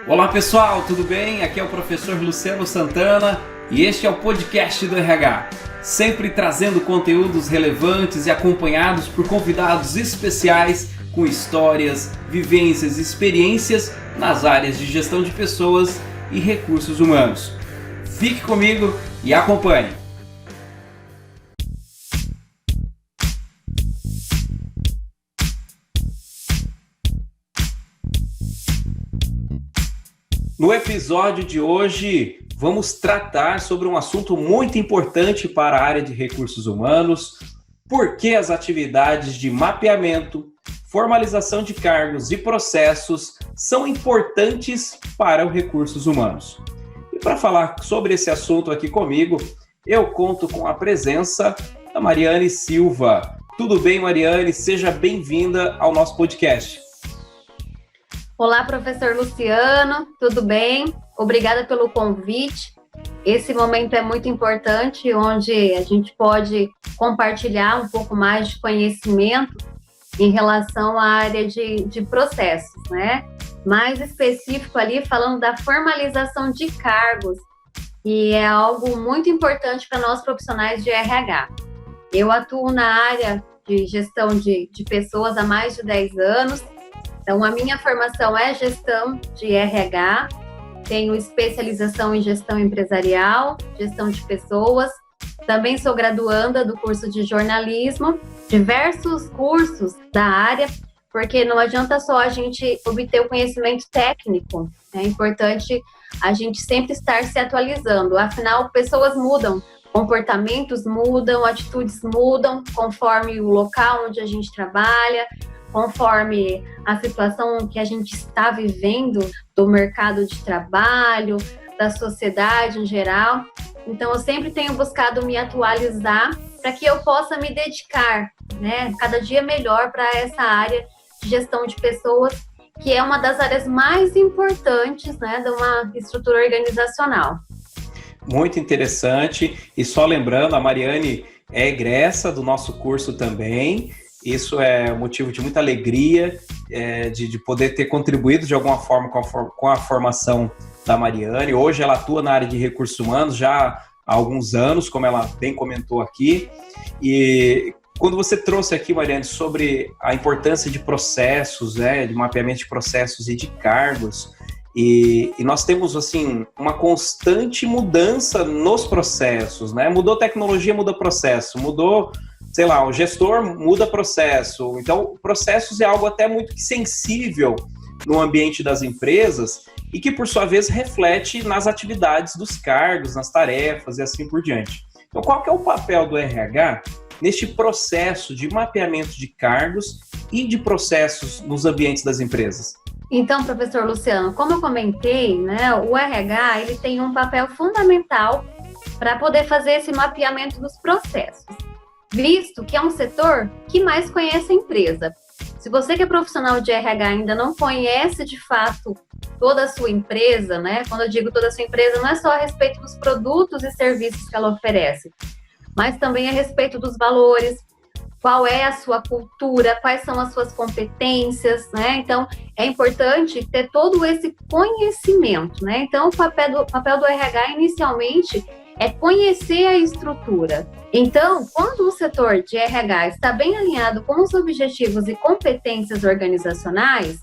Olá pessoal, tudo bem? Aqui é o professor Luciano Santana e este é o podcast do RH, sempre trazendo conteúdos relevantes e acompanhados por convidados especiais com histórias, vivências e experiências nas áreas de gestão de pessoas e recursos humanos. Fique comigo e acompanhe! No episódio de hoje, vamos tratar sobre um assunto muito importante para a área de recursos humanos: por que as atividades de mapeamento, formalização de cargos e processos são importantes para os recursos humanos. E para falar sobre esse assunto aqui comigo, eu conto com a presença da Mariane Silva. Tudo bem, Mariane? Seja bem-vinda ao nosso podcast. Olá, professor Luciano, tudo bem? Obrigada pelo convite. Esse momento é muito importante, onde a gente pode compartilhar um pouco mais de conhecimento em relação à área de processos, né? Mais específico ali, falando da formalização de cargos, que é algo muito importante para nós profissionais de RH. Eu atuo na área de gestão de pessoas há mais de 10 anos. Então, a minha formação é gestão de RH, tenho especialização em gestão empresarial, gestão de pessoas, também sou graduanda do curso de jornalismo, diversos cursos da área, porque não adianta só a gente obter o conhecimento técnico, é importante a gente sempre estar se atualizando, afinal, pessoas mudam, comportamentos mudam, atitudes mudam, conforme o local onde a gente trabalha, conforme a situação que a gente está vivendo do mercado de trabalho, da sociedade em geral. Então, eu sempre tenho buscado me atualizar para que eu possa me dedicar, né, cada dia melhor para essa área de gestão de pessoas, que é uma das áreas mais importantes, né, de uma estrutura organizacional. Muito interessante. E só lembrando, a Mariane é egressa do nosso curso também. Isso é motivo de muita alegria, de poder ter contribuído de alguma forma com a formação da Mariane. Hoje ela atua na área de recursos humanos já há alguns anos, como ela bem comentou aqui. E quando você trouxe aqui, Mariane, sobre a importância de processos, de mapeamento de processos e de cargos, e nós temos assim uma constante mudança nos processos, né? Mudou tecnologia, muda processo, mudou, sei lá, o gestor muda processo. Então, processos é algo até muito sensível no ambiente das empresas e que, por sua vez, reflete nas atividades dos cargos, nas tarefas e assim por diante. Então, qual que é o papel do RH neste processo de mapeamento de cargos e de processos nos ambientes das empresas? Então, professor Luciano, como eu comentei, né, o RH ele tem um papel fundamental para poder fazer esse mapeamento dos processos, visto que é um setor que mais conhece a empresa. Se você que é profissional de RH ainda não conhece de fato toda a sua empresa, né? Quando eu digo toda a sua empresa, não é só a respeito dos produtos e serviços que ela oferece, mas também a respeito dos valores, qual é a sua cultura, quais são as suas competências, né? Então, é importante ter todo esse conhecimento, né? Então, o papel do RH inicialmente é conhecer a estrutura. Então, quando o setor de RH está bem alinhado com os objetivos e competências organizacionais,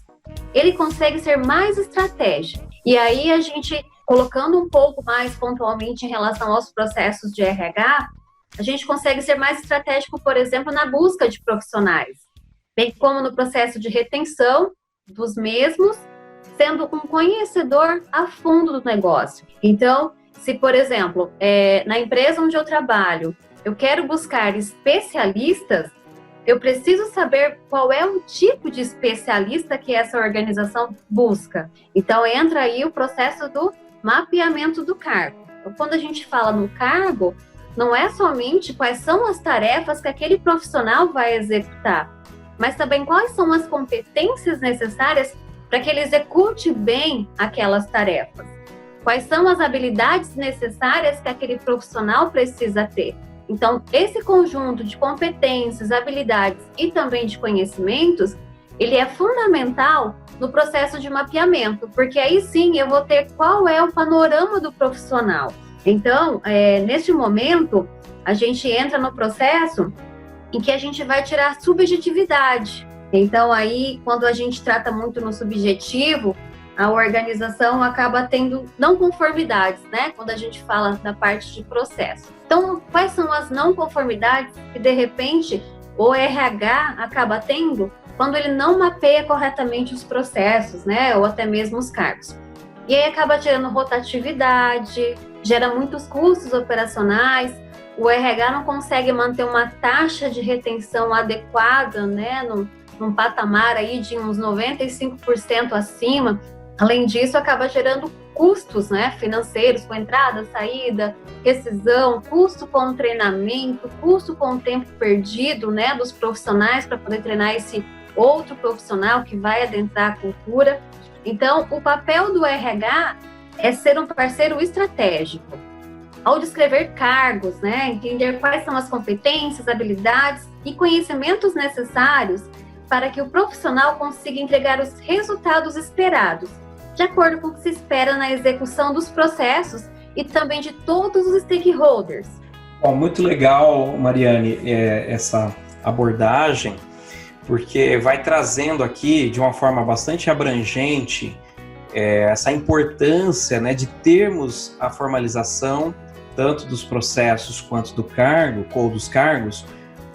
ele consegue ser mais estratégico. E aí, a gente, colocando um pouco mais pontualmente em relação aos processos de RH, a gente consegue ser mais estratégico, por exemplo, na busca de profissionais, bem como no processo de retenção dos mesmos, sendo um conhecedor a fundo do negócio. Então, se, por exemplo, na empresa onde eu trabalho, eu quero buscar especialistas, eu preciso saber qual é o tipo de especialista que essa organização busca. Então, entra aí o processo do mapeamento do cargo. Então, quando a gente fala no cargo, não é somente quais são as tarefas que aquele profissional vai executar, mas também quais são as competências necessárias para que ele execute bem aquelas tarefas. Quais são as habilidades necessárias que aquele profissional precisa ter. Então, esse conjunto de competências, habilidades e também de conhecimentos ele é fundamental no processo de mapeamento, porque aí sim eu vou ter qual é o panorama do profissional. Então, neste momento, a gente entra no processo em que a gente vai tirar a subjetividade. Então, aí, quando a gente trata muito no subjetivo, a organização acaba tendo não conformidades, né? Quando a gente fala da parte de processo. Então, quais são as não conformidades que, de repente, o RH acaba tendo quando ele não mapeia corretamente os processos, né? Ou até mesmo os cargos. E aí acaba gerando rotatividade, gera muitos custos operacionais, o RH não consegue manter uma taxa de retenção adequada, né? Num patamar aí de uns 95% acima. Além disso, acaba gerando custos, né, financeiros, com entrada, saída, rescisão, custo com o treinamento, custo com o tempo perdido, né, dos profissionais para poder treinar esse outro profissional que vai adentrar a cultura. Então, o papel do RH é ser um parceiro estratégico. Ao descrever cargos, né, entender quais são as competências, habilidades e conhecimentos necessários para que o profissional consiga entregar os resultados esperados, de acordo com o que se espera na execução dos processos e também de todos os stakeholders. Bom, muito legal, Mariane, essa abordagem, porque vai trazendo aqui de uma forma bastante abrangente essa importância, né, de termos a formalização tanto dos processos quanto do cargo ou dos cargos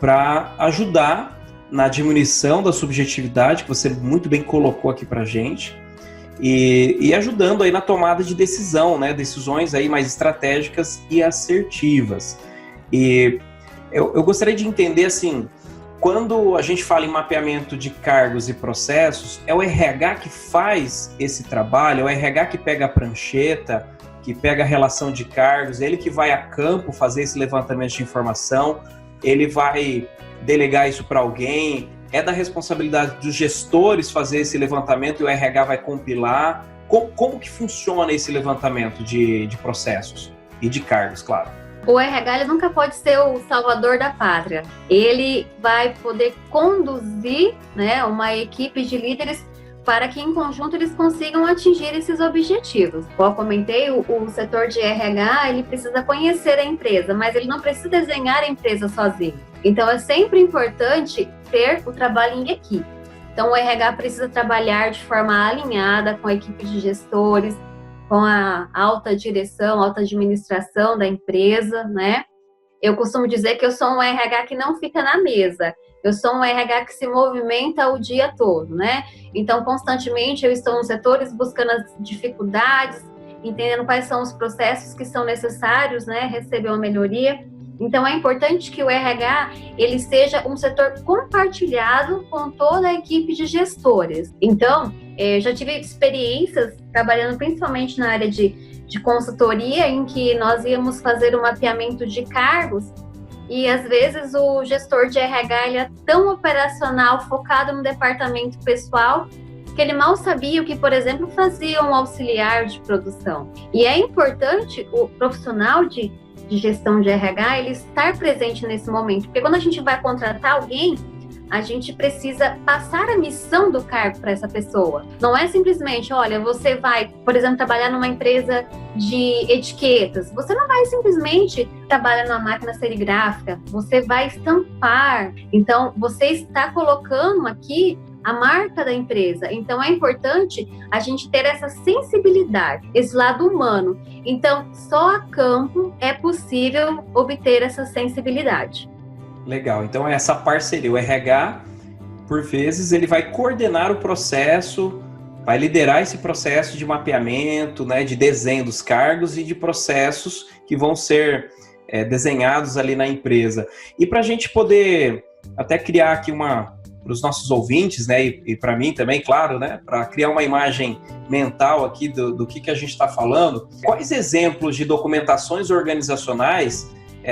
para ajudar na diminuição da subjetividade que você muito bem colocou aqui para a gente. E ajudando aí na tomada de decisão, né? Decisões aí mais estratégicas e assertivas. E eu gostaria de entender, assim, quando a gente fala em mapeamento de cargos e processos, é o RH que faz esse trabalho, é o RH que pega a prancheta, que pega a relação de cargos, ele que vai a campo fazer esse levantamento de informação, ele vai delegar isso para alguém, é da responsabilidade dos gestores fazer esse levantamento e o RH vai compilar. Como que funciona esse levantamento de processos e de cargos, claro? O RH ele nunca pode ser o salvador da pátria. Ele vai poder conduzir, né, uma equipe de líderes para que em conjunto eles consigam atingir esses objetivos. Como eu comentei, o setor de RH ele precisa conhecer a empresa, mas ele não precisa desenhar a empresa sozinho. Então é sempre importante ter o trabalho em equipe. Então o RH precisa trabalhar de forma alinhada com a equipe de gestores, com a alta direção, alta administração da empresa, né? Eu costumo dizer que eu sou um RH que não fica na mesa. Eu sou um RH que se movimenta o dia todo, né? Então, constantemente eu estou nos setores buscando as dificuldades, entendendo quais são os processos que são necessários, né? Receber uma melhoria. Então, é importante que o RH ele seja um setor compartilhado com toda a equipe de gestores. Então, eu já tive experiências trabalhando principalmente na área de consultoria, em que nós íamos fazer um mapeamento de cargos e, às vezes, o gestor de RH ele é tão operacional, focado no departamento pessoal, que ele mal sabia o que, por exemplo, fazia um auxiliar de produção. E é importante o profissional de gestão de RH ele estar presente nesse momento, porque quando a gente vai contratar alguém, a gente precisa passar a missão do cargo para essa pessoa. Não é simplesmente, olha, você vai, por exemplo, trabalhar numa empresa de etiquetas. Você não vai simplesmente trabalhar numa máquina serigráfica. Você vai estampar. Então, você está colocando aqui a marca da empresa. Então, é importante a gente ter essa sensibilidade, esse lado humano. Então, só a campo é possível obter essa sensibilidade. Legal, então essa parceria, o RH, por vezes, ele vai coordenar o processo, vai liderar esse processo de mapeamento, né, de desenho dos cargos e de processos que vão ser desenhados ali na empresa. E para a gente poder até criar aqui para os nossos ouvintes, né, e para mim também, claro, né, para criar uma imagem mental aqui do que a gente está falando, quais exemplos de documentações organizacionais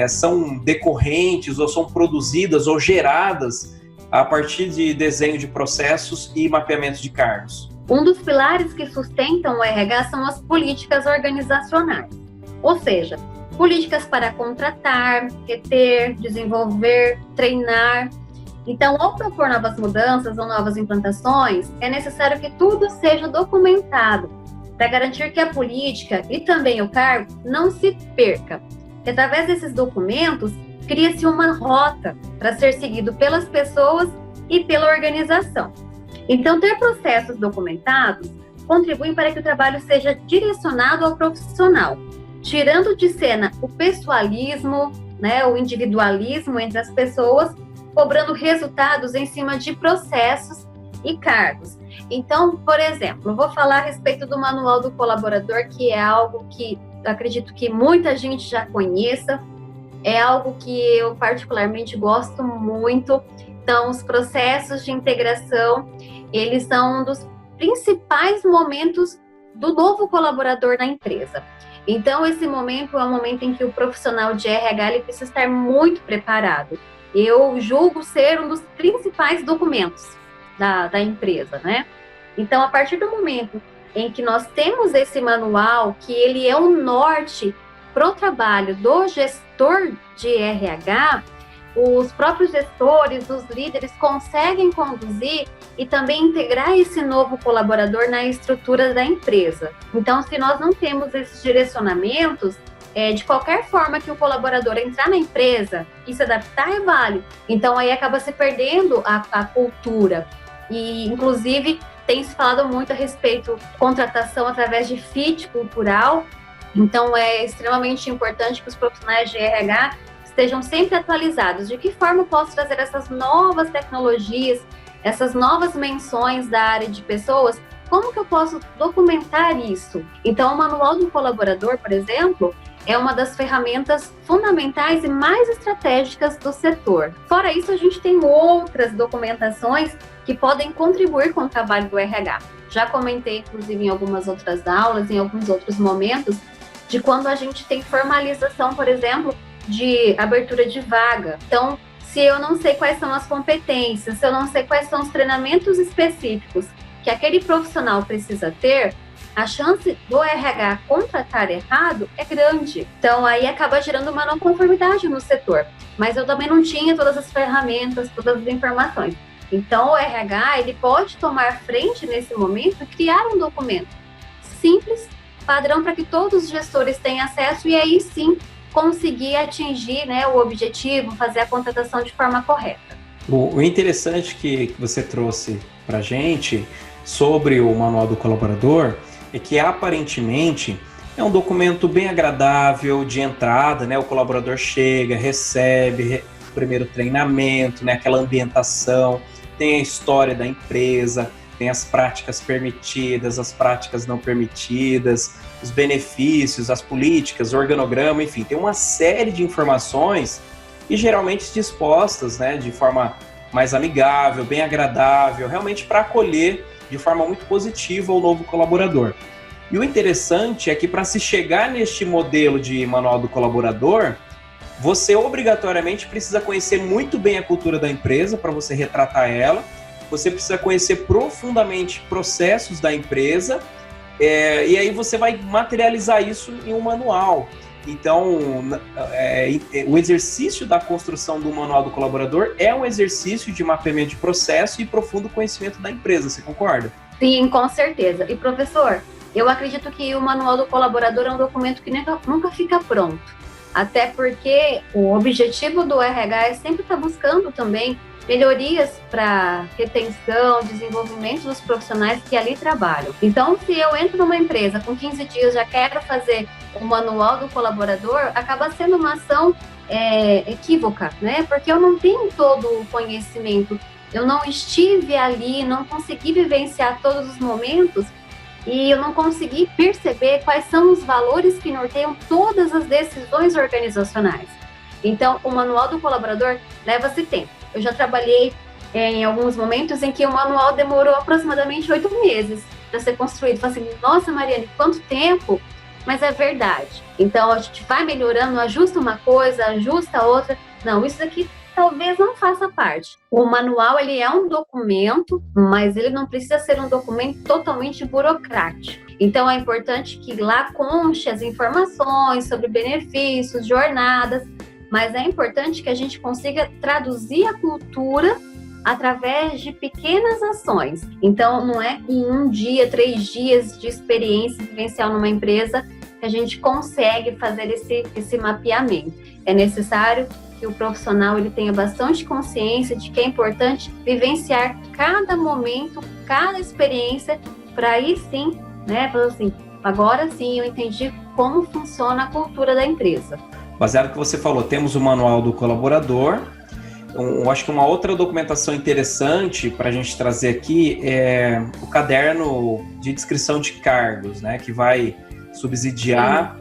são decorrentes ou são produzidas ou geradas a partir de desenho de processos e mapeamento de cargos? Um dos pilares que sustentam o RH são as políticas organizacionais, ou seja, políticas para contratar, reter, desenvolver, treinar. Então, ao propor novas mudanças ou novas implantações, é necessário que tudo seja documentado para garantir que a política e também o cargo não se perca. E, através desses documentos, cria-se uma rota para ser seguido pelas pessoas e pela organização. Então, ter processos documentados contribuem para que o trabalho seja direcionado ao profissional, tirando de cena o pessoalismo, né, o individualismo entre as pessoas, cobrando resultados em cima de processos e cargos. Então, por exemplo, eu vou falar a respeito do Manual do Colaborador, que é algo que eu acredito que muita gente já conheça, é algo que eu particularmente gosto muito. Então, os processos de integração, eles são um dos principais momentos do novo colaborador na empresa. Então, esse momento é um momento em que o profissional de RH ele precisa estar muito preparado. Eu julgo ser um dos principais documentos da empresa, né? Então, a partir do momento em que nós temos esse manual, que ele é um norte para o trabalho do gestor de RH, os próprios gestores, os líderes conseguem conduzir e também integrar esse novo colaborador na estrutura da empresa. Então, se nós não temos esses direcionamentos, de qualquer forma que o colaborador entrar na empresa e se adaptar é válido. Então, aí acaba se perdendo a cultura. E, inclusive, tem se falado muito a respeito de contratação através de fit cultural. Então, é extremamente importante que os profissionais de RH estejam sempre atualizados. De que forma eu posso trazer essas novas tecnologias, essas novas menções da área de pessoas? Como que eu posso documentar isso? Então, o Manual do Colaborador, por exemplo, é uma das ferramentas fundamentais e mais estratégicas do setor. Fora isso, a gente tem outras documentações que podem contribuir com o trabalho do RH. Já comentei, inclusive, em algumas outras aulas, em alguns outros momentos, de quando a gente tem formalização, por exemplo, de abertura de vaga. Então, se eu não sei quais são as competências, se eu não sei quais são os treinamentos específicos que aquele profissional precisa ter, a chance do RH contratar errado é grande. Então, aí acaba gerando uma não conformidade no setor. Mas eu também não tinha todas as ferramentas, todas as informações. Então, o RH ele pode tomar frente nesse momento e criar um documento simples, padrão, para que todos os gestores tenham acesso e aí sim conseguir atingir, né, o objetivo, fazer a contratação de forma correta. O interessante que você trouxe para a gente sobre o Manual do Colaborador é que aparentemente é um documento bem agradável de entrada, né? O colaborador chega, recebe o primeiro treinamento, né? Aquela ambientação, tem a história da empresa, tem as práticas permitidas, as práticas não permitidas, os benefícios, as políticas, o organograma, enfim, tem uma série de informações e geralmente dispostas, né, de forma mais amigável, bem agradável, realmente para acolher de forma muito positiva o novo colaborador. E o interessante é que para se chegar neste modelo de manual do colaborador, você obrigatoriamente precisa conhecer muito bem a cultura da empresa para você retratar ela, você precisa conhecer profundamente processos da empresa, e aí você vai materializar isso em um manual. Então, o exercício da construção do manual do colaborador é um exercício de mapeamento de processo e profundo conhecimento da empresa, você concorda? Sim, com certeza. E professor, eu acredito que o manual do colaborador é um documento que nunca fica pronto. Até porque o objetivo do RH é sempre estar buscando também melhorias para retenção, desenvolvimento dos profissionais que ali trabalham. Então, se eu entro numa empresa com 15 dias, já quero fazer o manual do colaborador, acaba sendo uma ação equívoca, né? Porque eu não tenho todo o conhecimento, eu não estive ali, não consegui vivenciar todos os momentos e eu não consegui perceber quais são os valores que norteiam todas as decisões organizacionais. Então, o manual do colaborador leva-se tempo. Eu já trabalhei em alguns momentos em que o manual demorou aproximadamente 8 meses para ser construído. Eu falei assim, nossa, Mariane, quanto tempo? Mas é verdade. Então, a gente vai melhorando, ajusta uma coisa, ajusta outra. Não, isso aqui talvez não faça parte. O manual, ele é um documento, mas ele não precisa ser um documento totalmente burocrático. Então, é importante que lá conste as informações sobre benefícios, jornadas, mas é importante que a gente consiga traduzir a cultura através de pequenas ações. Então, não é em 1 dia, 3 dias de experiência vivencial numa empresa que a gente consegue fazer esse mapeamento. É necessário que o profissional ele tenha bastante consciência de que é importante vivenciar cada momento, cada experiência, para aí sim, né, falar assim, agora sim eu entendi como funciona a cultura da empresa. Baseado no que você falou, temos o manual do colaborador. Eu acho que uma outra documentação interessante para a gente trazer aqui é o caderno de descrição de cargos, né, que vai subsidiar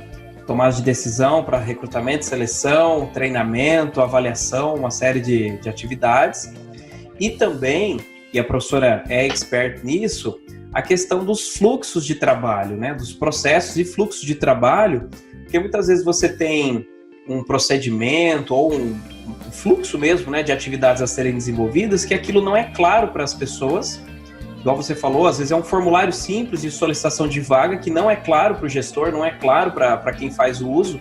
tomada de decisão para recrutamento, seleção, treinamento, avaliação, uma série de atividades. E também, e a professora é expert nisso, a questão dos fluxos de trabalho, né, dos processos e fluxos de trabalho, porque muitas vezes você tem um procedimento ou um fluxo mesmo, né, de atividades a serem desenvolvidas, que aquilo não é claro para as pessoas. Igual você falou, às vezes é um formulário simples de solicitação de vaga que não é claro para o gestor, não é claro para quem faz o uso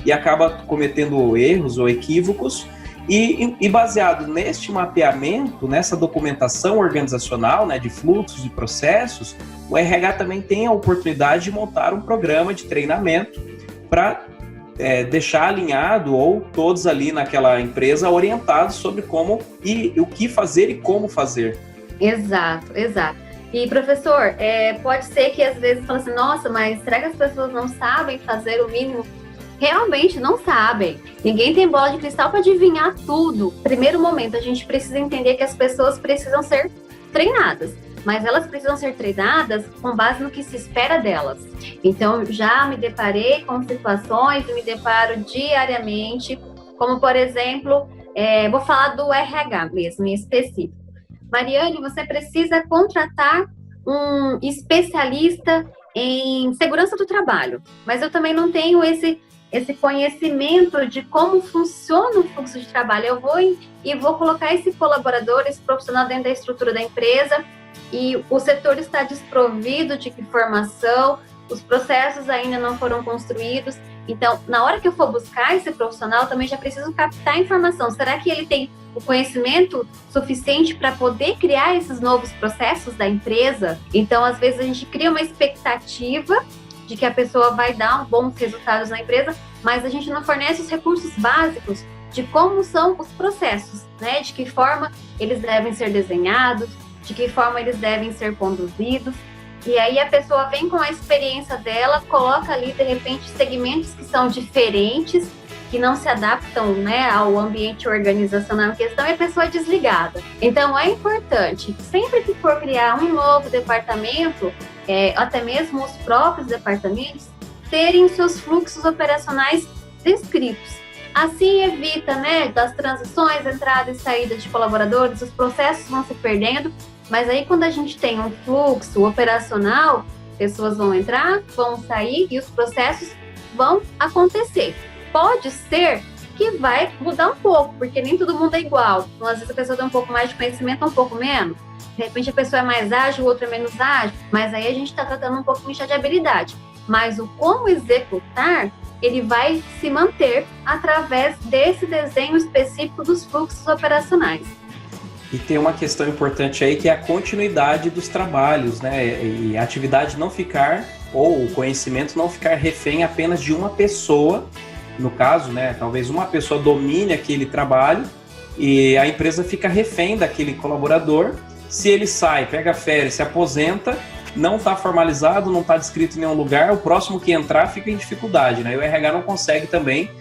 e acaba cometendo erros ou equívocos. E baseado neste mapeamento, nessa documentação organizacional, né, de fluxos e processos, o RH também tem a oportunidade de montar um programa de treinamento para deixar alinhado ou todos ali naquela empresa orientados sobre como e o que fazer e como fazer. Exato. E, professor, pode ser que às vezes fala assim, nossa, mas será que as pessoas não sabem fazer o mínimo? Realmente não sabem. Ninguém tem bola de cristal para adivinhar tudo. Primeiro momento, a gente precisa entender que as pessoas precisam ser treinadas, mas elas precisam ser treinadas com base no que se espera delas. Então, já me deparei com situações, me deparo diariamente, como, por exemplo, vou falar do RH mesmo, em específico. Mariane, você precisa contratar um especialista em segurança do trabalho, mas eu também não tenho esse conhecimento de como funciona o fluxo de trabalho. Eu vou colocar esse colaborador, esse profissional dentro da estrutura da empresa e o setor está desprovido de informação, os processos ainda não foram construídos. Então, na hora que eu for buscar esse profissional, eu também já preciso captar a informação. Será que ele tem o conhecimento suficiente para poder criar esses novos processos da empresa? Então, às vezes, a gente cria uma expectativa de que a pessoa vai dar bons resultados na empresa, mas a gente não fornece os recursos básicos de como são os processos, né? De que forma eles devem ser desenhados, de que forma eles devem ser conduzidos. E aí a pessoa vem com a experiência dela, coloca ali, de repente, segmentos que são diferentes, que não se adaptam, né, ao ambiente organizacional em questão, e a pessoa é desligada. Então, é importante, sempre que for criar um novo departamento, até mesmo os próprios departamentos, terem seus fluxos operacionais descritos. Assim evita, né, das transições, entrada e saída de colaboradores, os processos vão se perdendo, mas aí quando a gente tem um fluxo operacional, pessoas vão entrar, vão sair e os processos vão acontecer. Pode ser que vai mudar um pouco, porque nem todo mundo é igual. Então, às vezes a pessoa tem um pouco mais de conhecimento, um pouco menos. De repente a pessoa é mais ágil, o outro é menos ágil, mas aí a gente está tratando um pouquinho de habilidade. Mas o como executar, ele vai se manter através desse desenho específico dos fluxos operacionais. E tem uma questão importante aí que é a continuidade dos trabalhos, né? E a atividade não ficar, ou o conhecimento não ficar refém apenas de uma pessoa. No caso, né? Talvez uma pessoa domine aquele trabalho e a empresa fica refém daquele colaborador. Se ele sai, pega férias, se aposenta, não está formalizado, não está descrito em nenhum lugar, o próximo que entrar fica em dificuldade, né? E o RH não consegue também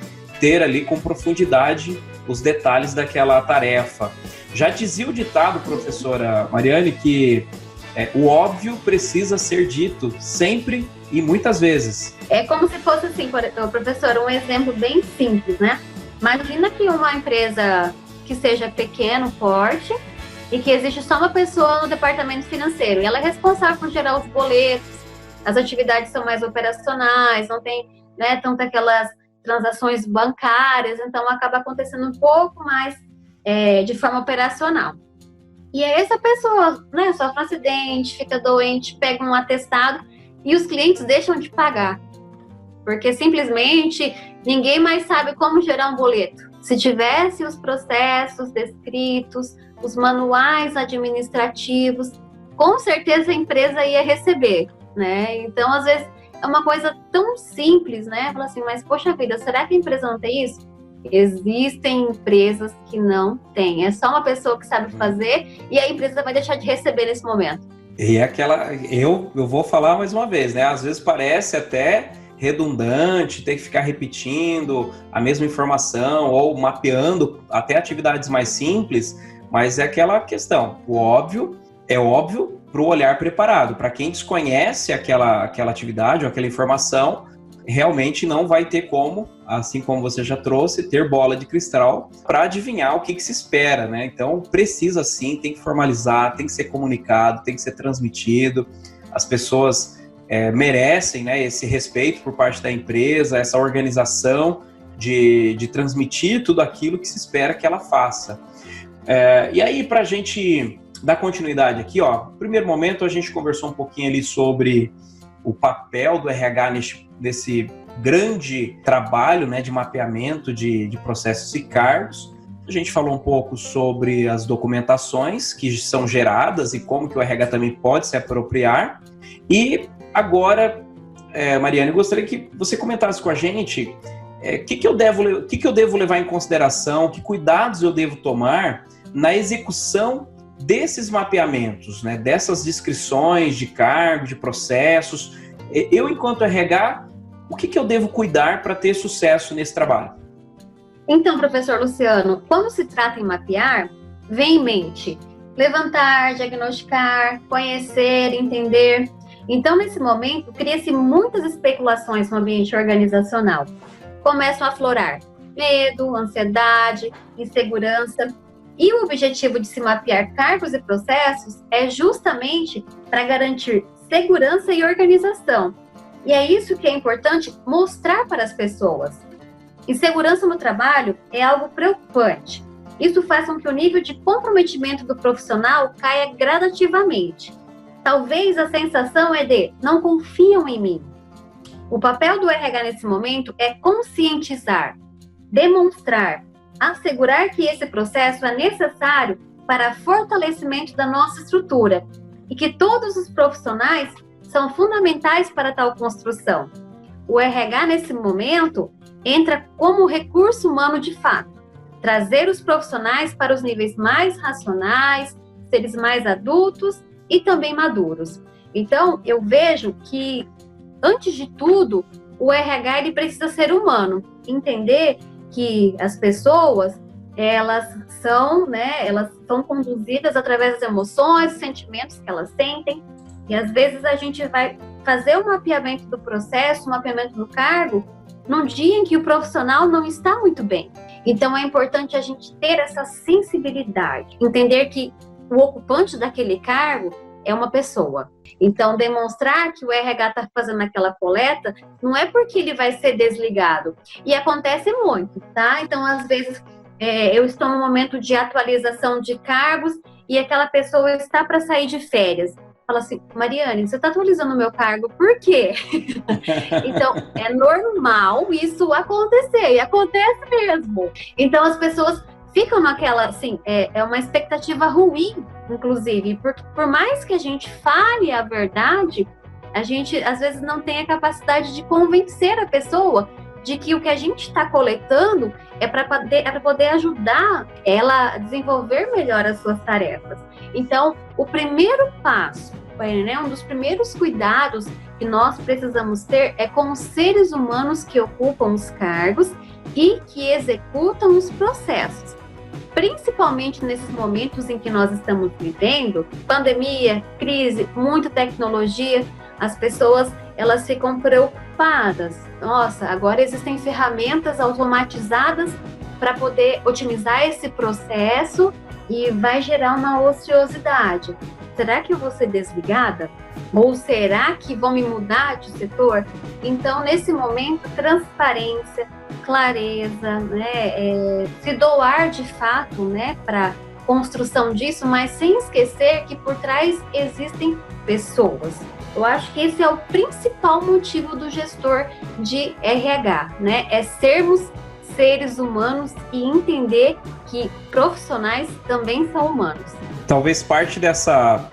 ter ali com profundidade os detalhes daquela tarefa. Já dizia o ditado, professora Mariane, que o óbvio precisa ser dito sempre e muitas vezes. É como se fosse assim, professor, um exemplo bem simples, né? Imagina que uma empresa que seja pequeno, forte, e que existe só uma pessoa no departamento financeiro, e ela é responsável por gerar os boletos, as atividades são mais operacionais, não tem, né, tanto aquelas transações bancárias, então acaba acontecendo um pouco mais de forma operacional. E aí essa pessoa, né, sofre um acidente, fica doente, pega um atestado e os clientes deixam de pagar, porque simplesmente ninguém mais sabe como gerar um boleto. Se tivesse os processos descritos, os manuais administrativos, com certeza a empresa ia receber, né? Então, às vezes, é uma coisa tão simples, né? Fala assim, mas poxa vida, será que a empresa não tem isso? Existem empresas que não têm. É só uma pessoa que sabe fazer e a empresa vai deixar de receber nesse momento. E aquela, eu vou falar mais uma vez, né? Às vezes parece até redundante, ter que ficar repetindo a mesma informação ou mapeando até atividades mais simples, mas é aquela questão, o óbvio é óbvio para o olhar preparado. Para quem desconhece aquela atividade ou aquela informação, realmente não vai ter como, assim como você já trouxe, ter bola de cristal para adivinhar o que se espera, né? Então, precisa sim, tem que formalizar, tem que ser comunicado, tem que ser transmitido. As pessoas merecem, né, esse respeito por parte da empresa, essa organização de transmitir tudo aquilo que se espera que ela faça. E aí, para a gente dar continuidade aqui, ó, no primeiro momento a gente conversou um pouquinho ali sobre o papel do RH nesse grande trabalho, né, de mapeamento de processos e cargos. A gente falou um pouco sobre as documentações que são geradas e como que o RH também pode se apropriar. E agora, Mariane, eu gostaria que você comentasse com a gente o que eu devo levar em consideração, que cuidados eu devo tomar na execução desses mapeamentos, né, dessas descrições de cargo, de processos. Eu, enquanto RH, o que eu devo cuidar para ter sucesso nesse trabalho? Então, professor Luciano, quando se trata em mapear, vem em mente levantar, diagnosticar, conhecer, entender. Então, nesse momento, cria-se muitas especulações no ambiente organizacional. Começam a aflorar medo, ansiedade, insegurança. E o objetivo de se mapear cargos e processos é justamente para garantir segurança e organização. E é isso que é importante mostrar para as pessoas. Insegurança no trabalho é algo preocupante. Isso faz com que o nível de comprometimento do profissional caia gradativamente. Talvez a sensação é de não confiam em mim. O papel do RH nesse momento é conscientizar, demonstrar, assegurar que esse processo é necessário para fortalecimento da nossa estrutura e que todos os profissionais são fundamentais para tal construção. O RH, nesse momento, entra como recurso humano de fato, trazer os profissionais para os níveis mais racionais, seres mais adultos e também maduros. Então, eu vejo que, antes de tudo, o RH ele precisa ser humano, entender que as pessoas, elas são conduzidas através das emoções, sentimentos que elas sentem, e às vezes a gente vai fazer o mapeamento do processo, o mapeamento do cargo, num dia em que o profissional não está muito bem. Então é importante a gente ter essa sensibilidade, entender que o ocupante daquele cargo é uma pessoa. Então, demonstrar que o RH está fazendo aquela coleta não é porque ele vai ser desligado. E acontece muito, tá? Então, às vezes, eu estou num momento de atualização de cargos e aquela pessoa está para sair de férias. Fala assim, Mariane, você está atualizando o meu cargo, por quê? Então, é normal isso acontecer, e acontece mesmo. Então, as pessoas ficam naquela, assim, é uma expectativa ruim, inclusive, porque por mais que a gente fale a verdade, a gente, às vezes, não tem a capacidade de convencer a pessoa de que o que a gente está coletando é para poder ajudar ela a desenvolver melhor as suas tarefas. Então, o primeiro passo, né, um dos primeiros cuidados que nós precisamos ter é com os seres humanos que ocupam os cargos e que executam os processos. Principalmente nesses momentos em que nós estamos vivendo, pandemia, crise, muita tecnologia, as pessoas elas ficam preocupadas. Nossa, agora existem ferramentas automatizadas para poder otimizar esse processo e vai gerar uma ociosidade. Será que eu vou ser desligada? Ou será que vão me mudar de setor? Então, nesse momento, transparência, clareza, né, se doar de fato, né, para construção disso, mas sem esquecer que por trás existem pessoas. Eu acho que esse é o principal motivo do gestor de RH, né, é sermos seres humanos e entender que profissionais também são humanos. Talvez parte dessa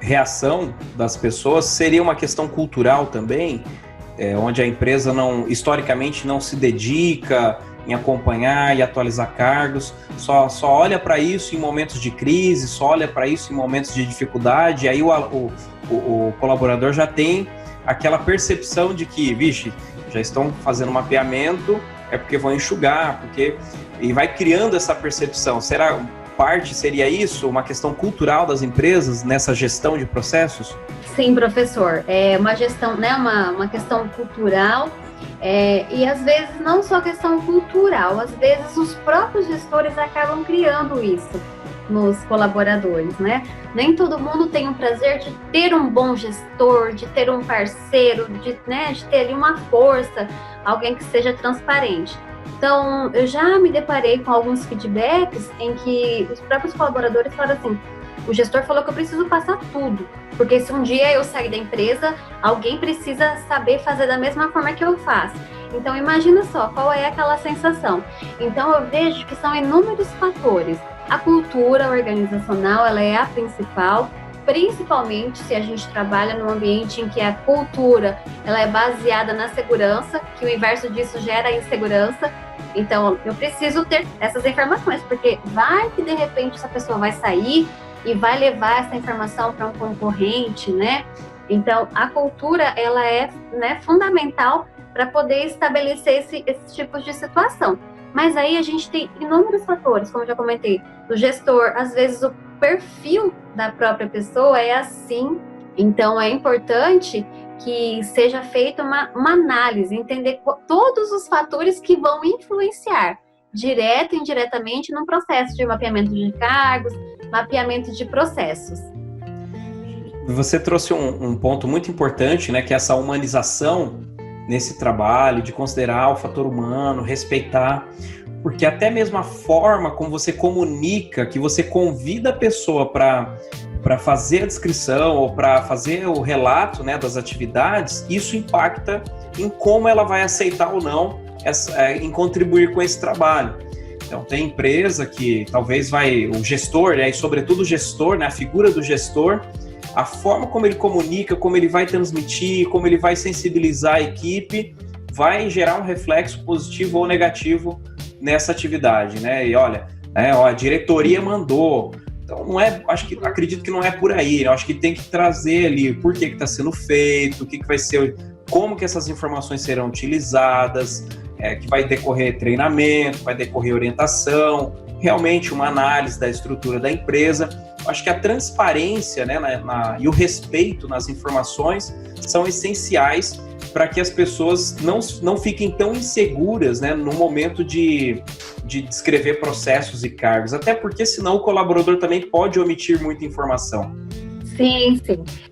reação das pessoas seria uma questão cultural também, onde a empresa historicamente não se dedica em acompanhar e atualizar cargos, só olha para isso em momentos de crise, só olha para isso em momentos de dificuldade, e aí o colaborador já tem aquela percepção de que, vixe, já estão fazendo mapeamento, é porque vão enxugar, e vai criando essa percepção. Seria isso, uma questão cultural das empresas nessa gestão de processos? Sim, professor, é uma gestão, né, uma questão cultural, e às vezes não só questão cultural, às vezes os próprios gestores acabam criando isso nos colaboradores, né? Nem todo mundo tem o prazer de ter um bom gestor, de ter um parceiro, de ter ali uma força, alguém que seja transparente. Então, eu já me deparei com alguns feedbacks em que os próprios colaboradores falaram assim, o gestor falou que eu preciso passar tudo, porque se um dia eu sair da empresa, alguém precisa saber fazer da mesma forma que eu faço. Então, imagina só, qual é aquela sensação. Então, eu vejo que são inúmeros fatores. A cultura organizacional, ela é a principal, principalmente se a gente trabalha num ambiente em que a cultura ela é baseada na segurança, que o inverso disso gera insegurança. Então, eu preciso ter essas informações, porque vai que de repente essa pessoa vai sair e vai levar essa informação para um concorrente, né? Então, a cultura ela é, fundamental para poder estabelecer esses tipos de situação. Mas aí a gente tem inúmeros fatores, como eu já comentei, do gestor, às vezes o perfil da própria pessoa é assim, então é importante que seja feita uma análise, entender todos os fatores que vão influenciar, direto e indiretamente, no processo de mapeamento de cargos, mapeamento de processos. Você trouxe um ponto muito importante, né, que é essa humanização nesse trabalho, de considerar o fator humano, respeitar, porque até mesmo a forma como você comunica, que você convida a pessoa para fazer a descrição ou para fazer o relato, né, das atividades, isso impacta em como ela vai aceitar ou não em contribuir com esse trabalho. Então, tem empresa que talvez o gestor, e sobretudo o gestor, né, a figura do gestor, a forma como ele comunica, como ele vai transmitir, como ele vai sensibilizar a equipe, vai gerar um reflexo positivo ou negativo nessa atividade, né? E olha, a diretoria mandou. Então, acredito que não é por aí, né? Acho que tem que trazer ali por que está sendo feito, o que vai ser, como que essas informações serão utilizadas, que vai decorrer treinamento, vai decorrer orientação, realmente uma análise da estrutura da empresa. Acho que a transparência, né, e o respeito nas informações são essenciais para que as pessoas não fiquem tão inseguras, né, no momento de descrever processos e cargos, até porque senão o colaborador também pode omitir muita informação. Sim.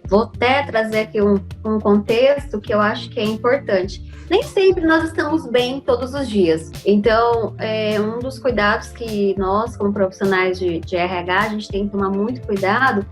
Vou até trazer aqui um contexto que eu acho que é importante. Nem sempre nós estamos bem todos os dias. Então, um dos cuidados que nós, como profissionais de RH, a gente tem que tomar muito cuidado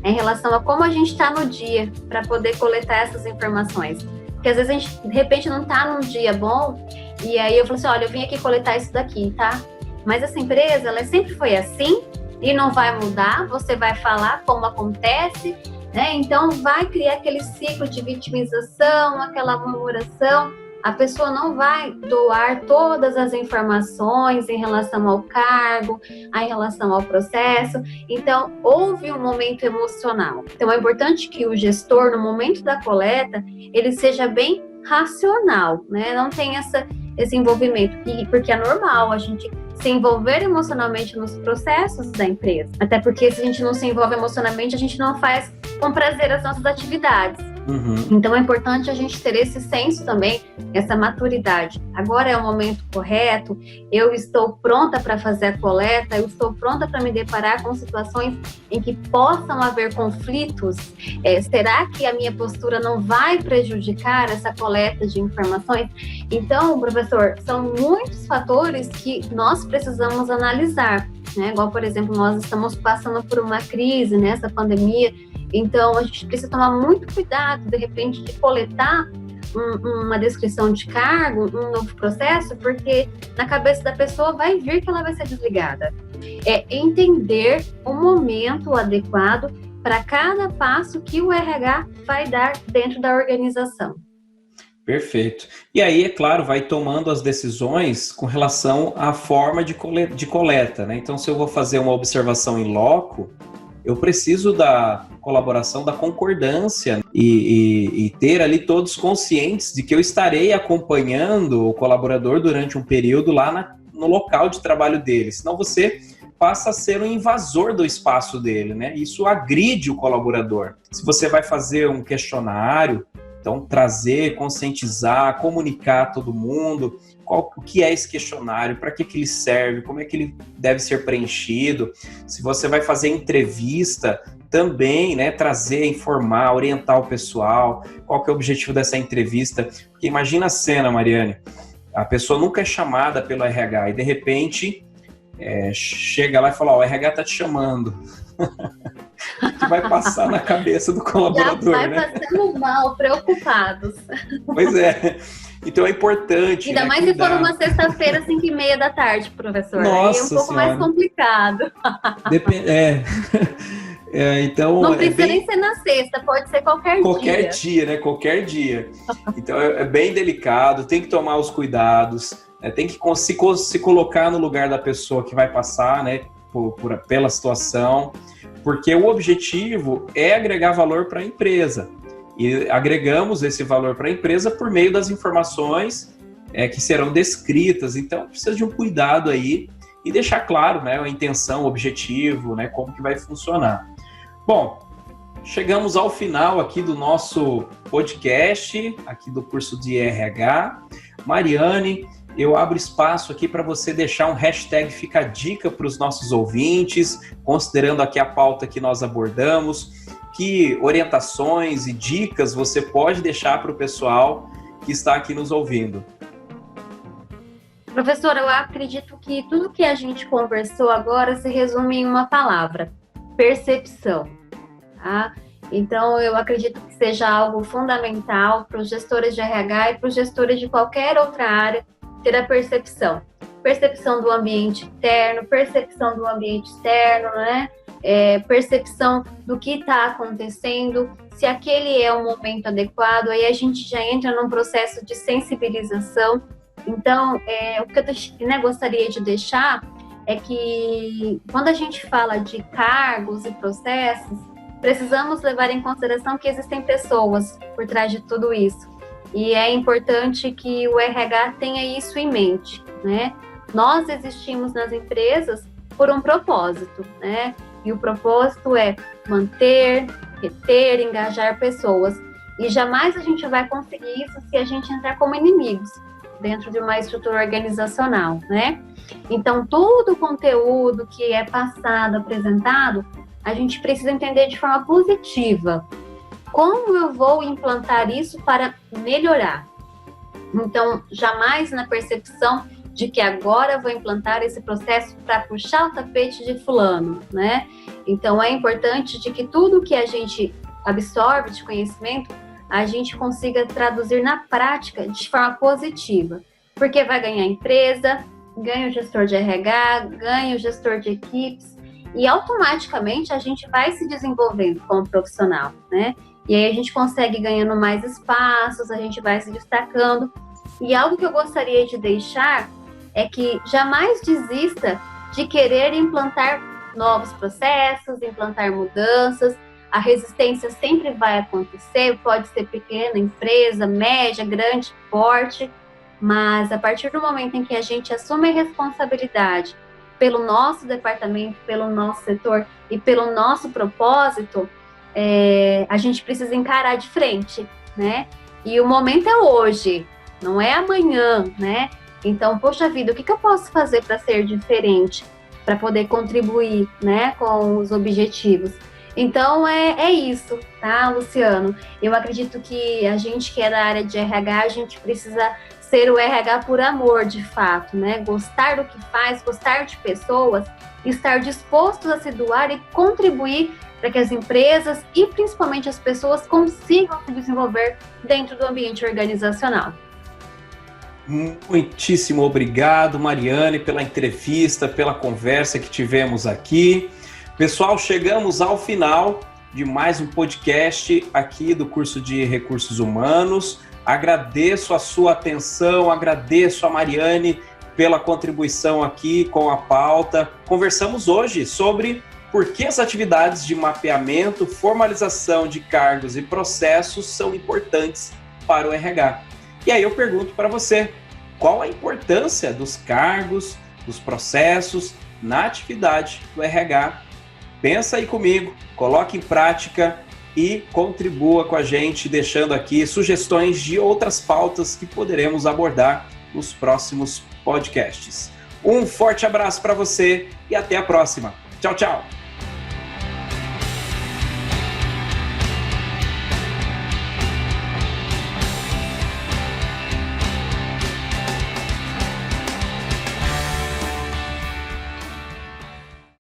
em relação a como a gente está no dia para poder coletar essas informações. Porque às vezes a gente, de repente, não está num dia bom e aí eu falo assim, olha, eu vim aqui coletar isso daqui, tá? Mas essa empresa, ela sempre foi assim e não vai mudar, você vai falar como acontece, né? Então, vai criar aquele ciclo de vitimização, aquela murmuração. A pessoa não vai doar todas as informações em relação ao cargo, em relação ao processo. Então, houve um momento emocional. Então, é importante que o gestor, no momento da coleta, ele seja bem racional, né? Não tenha esse envolvimento, porque é normal a gente se envolver emocionalmente nos processos da empresa. Até porque se a gente não se envolve emocionalmente, a gente não faz com prazer as nossas atividades. Então é importante a gente ter esse senso também, essa maturidade. Agora é o momento correto, eu estou pronta para fazer a coleta, eu estou pronta para me deparar com situações em que possam haver conflitos. Será que a minha postura não vai prejudicar essa coleta de informações? Então, professor, são muitos fatores que nós precisamos analisar, né? Igual, por exemplo, nós estamos passando por uma crise nessa pandemia. Então, a gente precisa tomar muito cuidado, de repente, de coletar uma descrição de cargo, um novo processo, porque na cabeça da pessoa vai vir que ela vai ser desligada. É entender o momento adequado para cada passo que o RH vai dar dentro da organização. Perfeito. E aí, é claro, vai tomando as decisões com relação à forma de coleta, né? Então, se eu vou fazer uma observação em loco, eu preciso da colaboração, da concordância e ter ali todos conscientes de que eu estarei acompanhando o colaborador durante um período lá no local de trabalho dele. Senão você passa a ser um invasor do espaço dele, né? Isso agride o colaborador. Se você vai fazer um questionário, então trazer, conscientizar, comunicar a todo mundo o que é esse questionário, para que ele serve, como é que ele deve ser preenchido. Se você vai fazer entrevista, também, né, trazer, informar, orientar o pessoal, qual que é o objetivo dessa entrevista. Porque imagina a cena, Mariane, a pessoa nunca é chamada pelo RH e de repente chega lá e fala, o RH tá te chamando. O que vai passar na cabeça do colaborador, já vai, né? passando mal, preocupados. Pois é. Então é importante. Ainda mais cuidar. se for uma sexta-feira, 5h30 da tarde, professor. Nossa aí é um pouco senhora. mais complicado. Então, não precisa nem ser na sexta, pode ser qualquer dia, né? Qualquer dia. Então é bem delicado, tem que tomar os cuidados, tem que se colocar no lugar da pessoa que vai passar, né? Pela situação, porque o objetivo é agregar valor para a empresa. E agregamos esse valor para a empresa por meio das informações que serão descritas. Então, precisa de um cuidado aí e deixar claro, né, a intenção, o objetivo, né, como que vai funcionar. Bom, chegamos ao final aqui do nosso podcast, aqui do curso de RH. Mariane, eu abro espaço aqui para você deixar um hashtag Fica a Dica para os nossos ouvintes, considerando aqui a pauta que nós abordamos. Que orientações e dicas você pode deixar para o pessoal que está aqui nos ouvindo? Professora, eu acredito que tudo que a gente conversou agora se resume em uma palavra: percepção. Tá? Então, eu acredito que seja algo fundamental para os gestores de RH e para os gestores de qualquer outra área ter a percepção. Percepção do ambiente interno, percepção do ambiente externo, né? Percepção do que está acontecendo, se aquele é o momento adequado, aí a gente já entra num processo de sensibilização. Então, o que eu gostaria de deixar é que quando a gente fala de cargos e processos, precisamos levar em consideração que existem pessoas por trás de tudo isso. E é importante que o RH tenha isso em mente, né? Nós existimos nas empresas por um propósito, né? E o propósito é manter, reter, engajar pessoas. E jamais a gente vai conseguir isso se a gente entrar como inimigos dentro de uma estrutura organizacional, né? Então, todo o conteúdo que é passado, apresentado, a gente precisa entender de forma positiva. Como eu vou implantar isso para melhorar? Então, jamais na percepção de que agora vou implantar esse processo para puxar o tapete de fulano, né? Então, é importante de que tudo que a gente absorve de conhecimento, a gente consiga traduzir na prática de forma positiva. Porque vai ganhar a empresa, ganha o gestor de RH, ganha o gestor de equipes, e automaticamente a gente vai se desenvolvendo como profissional, né? E aí a gente consegue ganhando mais espaços, a gente vai se destacando. E algo que eu gostaria de deixar é que jamais desista de querer implantar novos processos, implantar mudanças. A resistência sempre vai acontecer, pode ser pequena, empresa, média, grande, porte, mas a partir do momento em que a gente assume a responsabilidade pelo nosso departamento, pelo nosso setor e pelo nosso propósito, a gente precisa encarar de frente, né? E o momento é hoje, não é amanhã, né? Então, poxa vida, o que eu posso fazer para ser diferente, para poder contribuir, né, com os objetivos? Então, é isso, tá, Luciano? Eu acredito que a gente que é da área de RH, a gente precisa ser o RH por amor, de fato, né? Gostar do que faz, gostar de pessoas, estar disposto a se doar e contribuir para que as empresas e principalmente as pessoas consigam se desenvolver dentro do ambiente organizacional. Muitíssimo obrigado, Mariane, pela entrevista, pela conversa que tivemos aqui. Pessoal, chegamos ao final de mais um podcast aqui do curso de Recursos Humanos. Agradeço a sua atenção, agradeço a Mariane pela contribuição aqui com a pauta. Conversamos hoje sobre por que as atividades de mapeamento, formalização de cargos e processos são importantes para o RH. E aí eu pergunto para você, qual a importância dos cargos, dos processos na atividade do RH? Pensa aí comigo, coloque em prática e contribua com a gente, deixando aqui sugestões de outras pautas que poderemos abordar nos próximos podcasts. Um forte abraço para você e até a próxima. Tchau, tchau!